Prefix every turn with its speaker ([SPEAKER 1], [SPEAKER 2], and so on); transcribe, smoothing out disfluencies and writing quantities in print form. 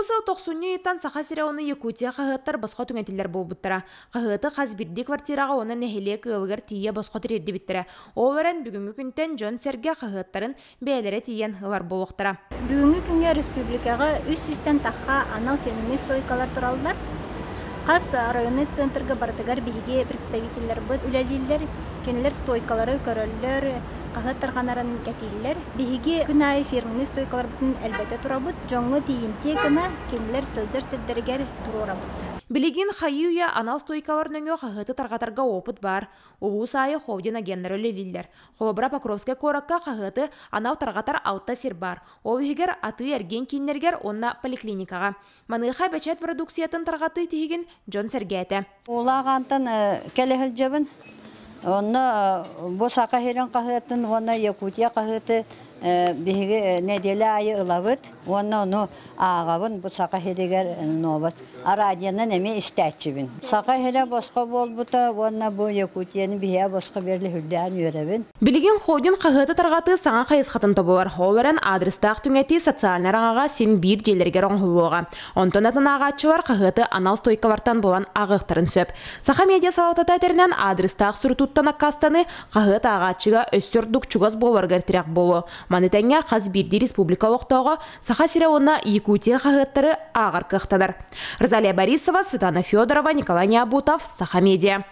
[SPEAKER 1] Бусыл тоқсунны еттан саха сирауны Якутия қағыттар босқа түңетілер болбыттыра. Қағыты қаз бірді квартираға оны нәхеле кығығыр тие босқа түрерді біттірі. Оверен бүгінгі күнтен Жон Серге қағыттарын бәлері тиен ғылар болуқтыра.
[SPEAKER 2] Бүгінгі күнге республикаға үс-үстен таққа анал феминист стойкалар тұралдар. Қас районный центрға бардығар бігі представителер бұд үләлілер, кенілер стойкалары көрілер, қағыттар қанарын кәтейлер. Бігі күн айы феминист стойкалар бұтын әлбәті тұра бұд, жоңғы дейінте күні кенілер сылжар сілдергер тұруыра бұд.
[SPEAKER 1] Билигин хайуя анал стойкалар нөңі қағыты тарғатарға опыт бар. Улу сайы ховден агеннер өлелілер. Холобра Покровская коракка қағыты анал тарғатар аутта сир бар. Овигер аты әрген кейнергер онна поликлиникаға. Маныға бәчет продукциятын тарғаты тегін Жон Сергеті.
[SPEAKER 3] Олағантын кәліхіл жабын. Онна босақа херен қағытын, онна Якутия қағыты бігі неделі айы ұлавыд. Онна оны ағабын босақа херегер новат. Арадияны неме істәтчібін. Сақа хере босқа болбыта, онна бұл Якутияны біге босқа берлі хүлдән үйрәбін.
[SPEAKER 1] Билеген хойден қағыты тарғаты саңа қайысқатын тобылар. Оларан адрестақ түңеті социалны раңаға сен бір желергер оңғылуға. Онтонатын ағатшылар қағыты анал стойкавартан болан ағықтырын сөп. Сақа медиа салатата әтерінен адрестақ сүртуттан аққастаны қағыты ағатшыға өссөрдік чугас боларғар тірек болу. Манетәңе қаз бірді республика оқтауға сақа сире онна Якутия қағыттары ағар қықтадар. Розалия Борисова, Светлана Федорова, Николай Необутов, Саха Медиа.